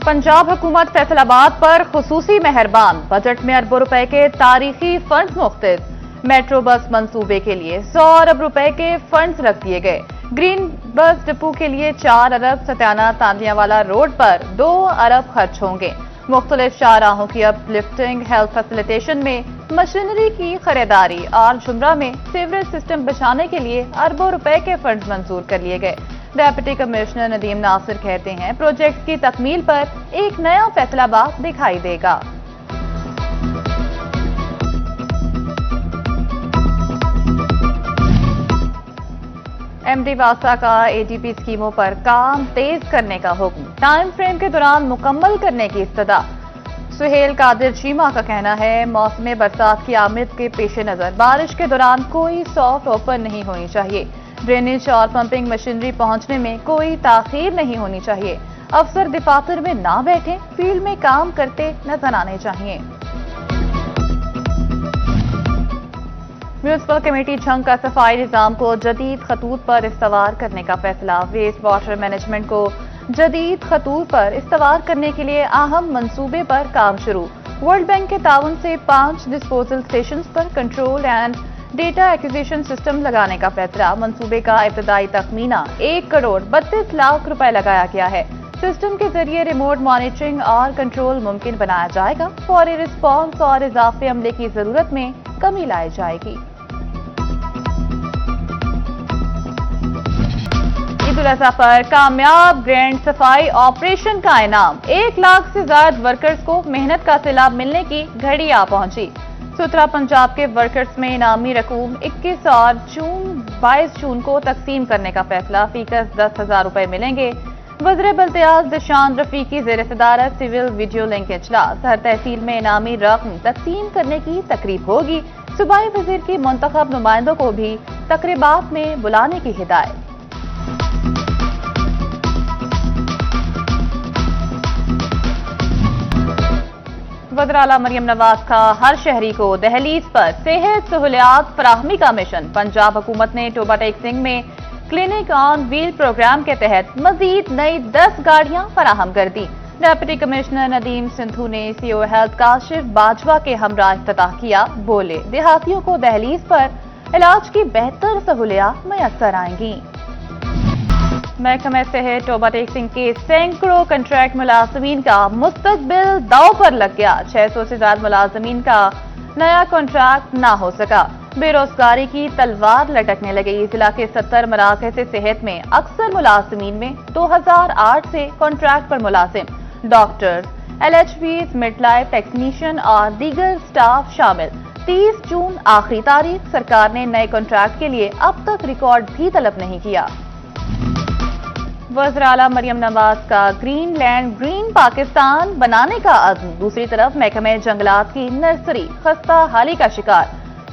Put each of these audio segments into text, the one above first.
पंजाब हुकूमत फैसलाबाद पर खुसूसी मेहरबान, बजट में अरबों रुपए के तारीखी फंड्स मुख्तस। मेट्रो बस मंसूबे के लिए 100 अरब रुपए के फंड्स रख दिए गए। ग्रीन बस डिपो के लिए 4 अरब, सत्याना तांदियावाला रोड पर 2 अरब खर्च होंगे। मुख्तलिफ शाहराहों की अपलिफ्टिंग, हेल्थ फैसिलिटेशन में मशीनरी की खरीदारी और झुमरा में सीवरेज सिस्टम बिछाने के लिए अरबों रुपए के फंड्स मंजूर कर लिए गए। डेप्यूटी कमिश्नर नदीम नासिर कहते हैं, प्रोजेक्ट की तकमील पर एक नया फैसलाबाद दिखाई देगा। एमडी वासा का एडीपी स्कीमों पर काम तेज करने का हुक्म, टाइम फ्रेम के दौरान मुकम्मल करने की इस्तदा। सुहेल कादिर चीमा का कहना है, मौसम बरसात की आमद के पेश नजर बारिश के दौरान कोई सॉफ्ट ओपन नहीं होनी चाहिए। ड्रेनेज और पंपिंग मशीनरी पहुंचने में कोई ताखीर नहीं होनी चाहिए। अफसर दफातर में ना बैठे, फील्ड में काम करते नजर आने चाहिए। म्यूनिसिपल कमेटी झंग का सफाई निजाम को जदीद खतूत पर इस्तवार करने का फैसला। वेस्ट वाटर मैनेजमेंट को जदीद खतूत पर इस्तवार करने के लिए अहम मंसूबे पर काम शुरू। वर्ल्ड बैंक के ताउन से 5 डिस्पोजल स्टेशन पर control and data acquisition system लगाने का फैसला। मंसूबे का इब्तदाई तखमीना 1 करोड़ 32 लाख रुपए लगाया गया है। सिस्टम के जरिए रिमोट मॉनिटरिंग और कंट्रोल मुमकिन बनाया जाएगा। फौरी रिस्पॉन्स और इजाफे अमले की जरूरत में कमी लाई जाएगी। ईद उल अज़हा पर कामयाब ग्रैंड सफाई ऑपरेशन का इनाम। 1 लाख से ज्यादा वर्कर्स को मेहनत का सिला मिलने की घड़ी आ पहुंची। सुतरा पंजाब के वर्कर्स में इनामी रकूम 21 और 22 जून को तकसीम करने का फैसला। फीकस 10,000 रुपए मिलेंगे। वज़ीर बल्दियात ज़िशान रफीकी ज़ेर सदारत सिविल वीडियो लिंक इजलास। हर तहसील में इनामी रकम तकसीम करने की तकरीब होगी। सूबाई वज़ीर की मुंतखब नुमाइंदों को भी तकरीबात में बुलाने की हिदायत। वज़ीर आला मरियम नवाज का हर शहरी को दहलीज पर सेहत सहूलियात फराहमी का मिशन। पंजाब हुकूमत ने टोबा टेक सिंह में क्लिनिक ऑन व्हील प्रोग्राम के तहत मजीद नई 10 गाड़ियां फराहम कर दी। डेप्यूटी कमिश्नर नदीम सिंधु ने सीओ हेल्थ काशिफ बाजवा के हमरा इफ्तिताह किया। बोले, देहातियों को दहलीज पर इलाज की बेहतर सहूलियात मैसर आएंगी। महकमा सेहत टोबा टेक सिंह के सैकड़ों कंट्रैक्ट मुलाजमीन का मुस्तकबिल दांव पर लग गया। 600 से ज्यादा मुलाजमीन का नया कॉन्ट्रैक्ट ना हो सका। बेरोजगारी की तलवार लटकने लगी। जिला के 70 मराकज़ सेहत में अक्सर मुलाजमीन में 2008 से कॉन्ट्रैक्ट पर मुलाजिम डॉक्टर्स, LHVs, मिडलाइफ टेक्नीशियन और दीगर स्टाफ शामिल। 30 जून आखिरी तारीख। सरकार ने नए कॉन्ट्रैक्ट के लिए अब तक रिकॉर्ड भी तलब नहीं किया। वज़ीर आला मरियम नवाज का ग्रीन लैंड ग्रीन पाकिस्तान बनाने का अज़्म। दूसरी तरफ महकमे जंगलात की नर्सरी खस्ता हाली का शिकार।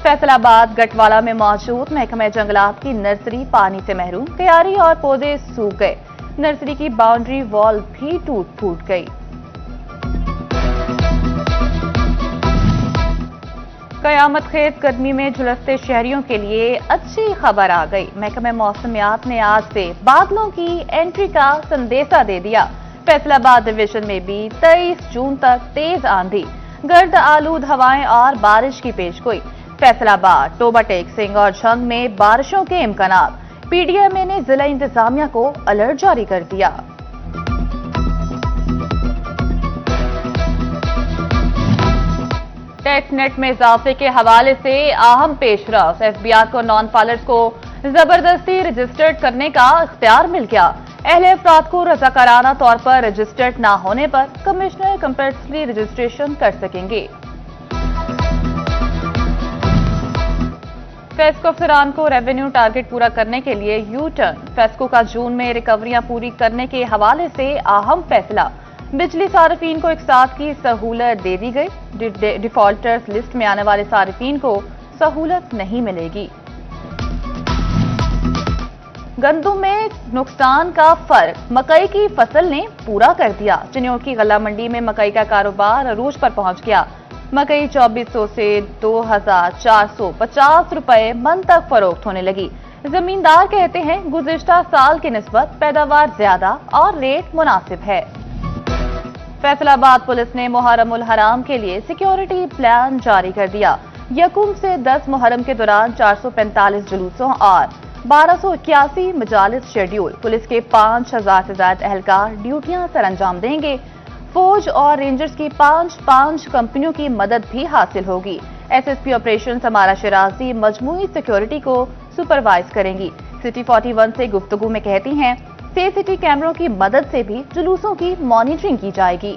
फैसलाबाद गटवाला में मौजूद महकमे जंगलात की नर्सरी पानी से महरूम। तैयारी और पौधे सूख गए। नर्सरी की बाउंड्री वॉल भी टूट फूट गई। कयामत खेज गर्मी में झुलसते शहरियों के लिए अच्छी खबर आ गई। महकमे मौसमियात ने आज से बादलों की एंट्री का संदेशा दे दिया। फैसलाबाद डिवीजन में भी 23 जून तक तेज आंधी, गर्द आलूद हवाएं और बारिश की पेशगोई। फैसलाबाद, टोबा टेक सिंह और झंग में बारिशों के इम्कानात। पीडीएमए ने जिला इंतजामिया को अलर्ट जारी कर दिया। टैक्स नेट में इजाफे के हवाले से अहम पेशरफ। एफबीआर को नॉन फाइलर्स को जबरदस्ती रजिस्टर्ड करने का इख्तियार मिल गया। अहले अफराद को रजाकाराना तौर पर रजिस्टर्ड न होने पर कमिश्नर कंपल्सरी रजिस्ट्रेशन कर सकेंगे। फेस्को अफसरान को रेवेन्यू टारगेट पूरा करने के लिए यू टर्न। फेस्को का जून में रिकवरियां पूरी करने के हवाले से अहम फैसला। बिजली सार्फिन को एक साथ की सहूलत दे दी गई। डिफॉल्टर्स लिस्ट में आने वाले सार्फिन को सहूलत नहीं मिलेगी। गंदम में नुकसान का फर्क मकई की फसल ने पूरा कर दिया। चिन्यों की गला मंडी में मकई का कारोबार अरूज पर पहुंच गया। मकई 2400 से 2450 रुपए मन तक फरोख्त होने लगी। जमींदार कहते हैं गुज़िश्ता साल की निस्बत पैदावार ज्यादा और रेट मुनासिब है। फैसलाबाद पुलिस ने मुहर्रम उल हराम के लिए सिक्योरिटी प्लान जारी कर दिया। यकूम से 10 मुहर्रम के दौरान 445 जुलूसों और 1281 मजालिस शेड्यूल। पुलिस के 5000 से ज्यादा एहलकार ड्यूटियां सर अंजाम देंगे। फौज और रेंजर्स की 5 कंपनियों की मदद भी हासिल होगी। एसएसपी ऑपरेशन समारा शिराजी मजमूई सिक्योरिटी को सुपरवाइज करेंगी। सिटी 41 से गुफ्तगू में कहती हैं सीसीटी कैमरों की मदद से भी जुलूसों की मॉनिटरिंग की जाएगी।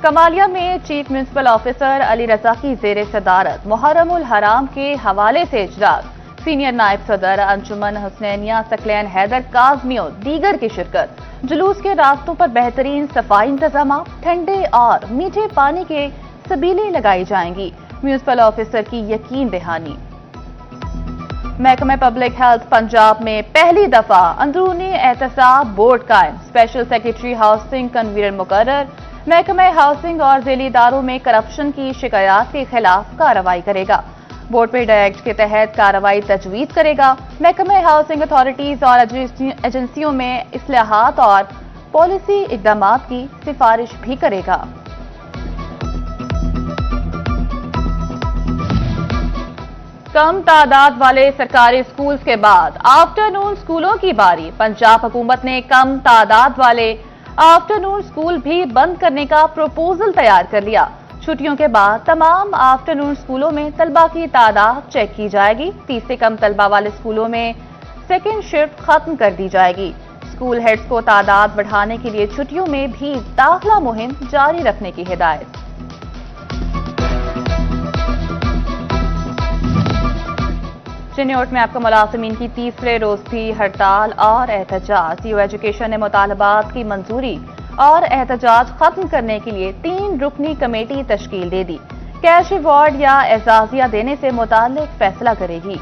कमालिया में चीफ म्युनिसिपल ऑफिसर अली रजा की जेर सदारत मुहर्रम उल हराम के हवाले से इजलास। सीनियर नायब सदर अंजुमन हुसैनिया सकलैन हैदर काज़मियों दीगर की शिरकत। जुलूस के रास्तों पर बेहतरीन सफाई इंतजाम, ठंडे और मीठे पानी के सबीलें लगाई जाएंगी। म्युनिसिपल ऑफिसर की यकीन दहानी। महकमा पब्लिक हेल्थ पंजाब में पहली दफा अंदरूनी एहतसाब बोर्ड कायम। स्पेशल सेक्रेटरी हाउसिंग कन्वीनर मुकर्रर। महकमा हाउसिंग और ज़ैली इदारों में करप्शन की शिकायत के खिलाफ कार्रवाई करेगा। बोर्ड पे डायरेक्ट के तहत कार्रवाई तजवीज़ करेगा। महकमा हाउसिंग अथॉरिटीज और एजेंसियों में इस्लाहात और पॉलिसी इक़दामात की सिफारिश भी करेगा। कम तादाद वाले सरकारी स्कूल्स के बाद आफ्टरनून स्कूलों की बारी। पंजाब हुकूमत ने कम तादाद वाले आफ्टरनून स्कूल भी बंद करने का प्रपोजल तैयार कर लिया। छुट्टियों के बाद तमाम आफ्टरनून स्कूलों में तलबा की तादाद चेक की जाएगी। 30 से कम तलबा वाले स्कूलों में सेकेंड शिफ्ट खत्म कर दी जाएगी। स्कूल हेड्स को तादाद बढ़ाने के लिए छुट्टियों में भी दाखिला मुहिम जारी रखने की हिदायत। चिन्योट में आपका मुलाजिमीन की तीसरे रोज भी हड़ताल और एहतजाज। यूओ एजुकेशन ने मुतालबात की मंजूरी और एहतजाज खत्म करने के लिए 3 रुकनी कमेटी तश्कील दे दी। कैश अवार्ड या एजाजिया देने से मुताल्लिक फैसला करेगी।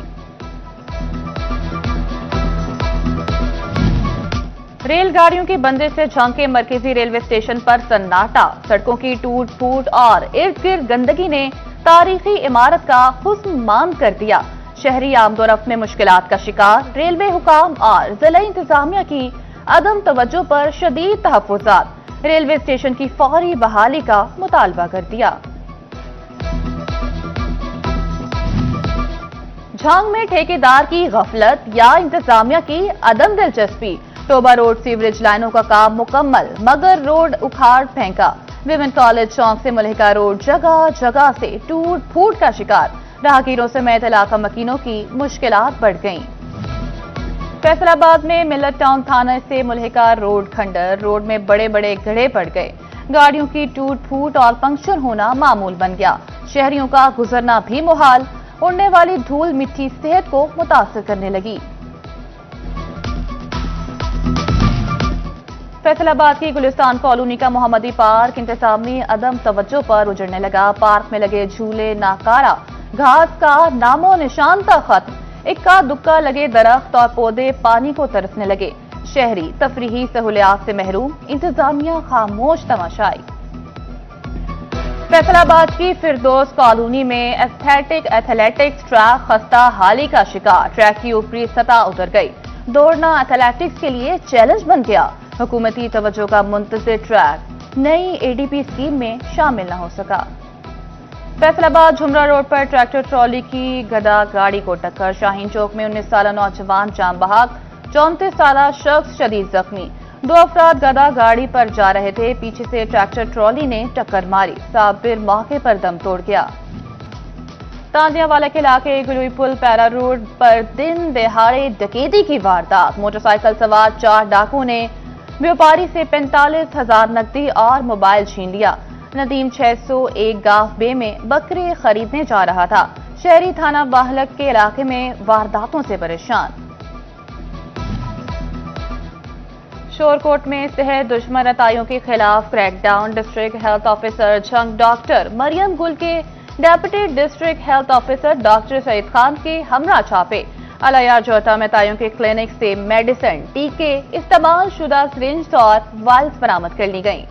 रेलगाड़ियों की बंदिश से झंके मरकजी रेलवे स्टेशन पर सन्नाटा। सड़कों की टूट फूट और इर्द गिर्द गंदगी ने तारीखी इमारत का हुस्न मांद कर दिया। शहरी आमदोरफ्त में मुश्किलात का शिकार। रेलवे हुकाम और जिला इंतजामिया की अदम तवज्जो पर शदीद तहफ्फुज़ात। रेलवे स्टेशन की फौरी बहाली का मुतालबा कर दिया। झांग में ठेकेदार की गफलत या इंतजामिया की अदम दिलचस्पी। टोबा रोड सीवरेज लाइनों का काम मुकम्मल मगर रोड उखाड़ फेंका। विमेन कॉलेज चौक से मुल्हिका रोड जगह जगह से टूट फूट का शिकार। राहगीरों समेत इलाका मकीनों की मुश्किलात बढ़ गईं। फैसलाबाद में मिलत टाउन थाना से मुल्हिका रोड खंडर रोड में बड़े बड़े गड्ढे पड़ गए। गाड़ियों की टूट फूट और पंक्चर होना मामूल बन गया। शहरियों का गुजरना भी मुहाल। उड़ने वाली धूल मिट्टी सेहत को मुतासर करने लगी। फैसलाबाद की गुलिस्तान कॉलोनी का मोहम्मदी पार्क इंतजामी अदम तवज्जो पर उजड़ने लगा। पार्क में लगे झूले नाकारा, घास का नामो निशान तक खत्म। इक्का दुक्का लगे दरख्त और पौधे पानी को तरसने लगे। शहरी तफरीही सहूलियात से महरूम। इंतजामिया खामोश तमाशाई। फैसलाबाद की फिरदौस कॉलोनी में एथलेटिक्स ट्रैक खस्ता हाली का शिकार। ट्रैक की ऊपरी सतह उतर गई। दौड़ना एथलेटिक्स के लिए चैलेंज बन गया। हुकूमती तवज्जो का मुंतज़िर ट्रैक नई एडीपी स्कीम में शामिल न हो सका। फैसलाबाद झुमरा रोड पर ट्रैक्टर ट्रॉली की गदा गाड़ी को टक्कर। शाहीन चौक में 19 साला नौजवान जाम बहक, 34 साला शख्स शदीद जख्मी। 2 अफराद गदा गाड़ी पर जा रहे थे। पीछे से ट्रैक्टर ट्रॉली ने टक्कर मारी। साबिर मौके पर दम तोड़ गया। तांदियावाला के इलाके गुलुई पुल पैरा रोड पर दिन दहाड़े डकैती की वारदात। मोटरसाइकिल सवार 4 डाकुओं ने व्यापारी से 45,000 नकदी और मोबाइल छीन लिया। नदीम 601 गाफ बे में बकरे खरीदने जा रहा था। शहरी थाना बाहलक के इलाके में वारदातों से परेशान। शोरकोट में सेहत दुश्मन रताइयों के खिलाफ crackdown. District health officer Jhang doctor Maryam Gul के deputy district health officer doctor Saeed Khan के हमरा छापे। अलायार जोटा में ताइयों के क्लिनिक से मेडिसिन, टीके, इस्तेमाल शुदा सिरिंज और वाल्स बरामद कर ली गई।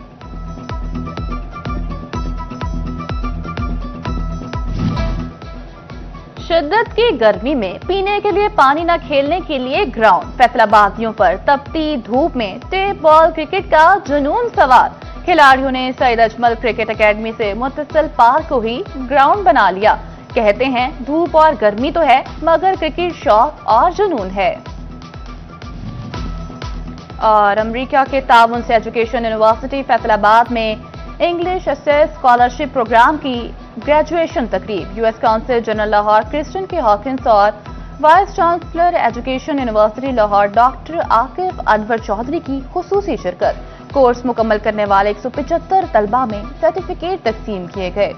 शिद्दत की गर्मी में पीने के लिए पानी न खेलने के लिए ग्राउंड। फैसलाबादियों पर तपती धूप में टेप बॉल क्रिकेट का जुनून सवार। खिलाड़ियों ने सईद अजमल क्रिकेट एकेडमी से मुत्तसिल पार्क को ही ग्राउंड बना लिया। कहते हैं धूप और गर्मी तो है मगर क्रिकेट शौक और जुनून है। और अमेरिका के ताउन से एजुकेशन यूनिवर्सिटी फैसलाबाद में इंग्लिश असेस स्कॉलरशिप प्रोग्राम की ग्रेजुएशन तकरीब। US council general Lahore Kristen K Hawkins और vice chancellor education university Lahore doctor Akif Anwar Chaudhry की खुसूसी शिरकत। कोर्स मुकम्मल करने वाले 175 तलबा में सर्टिफिकेट तकसीम किए गए।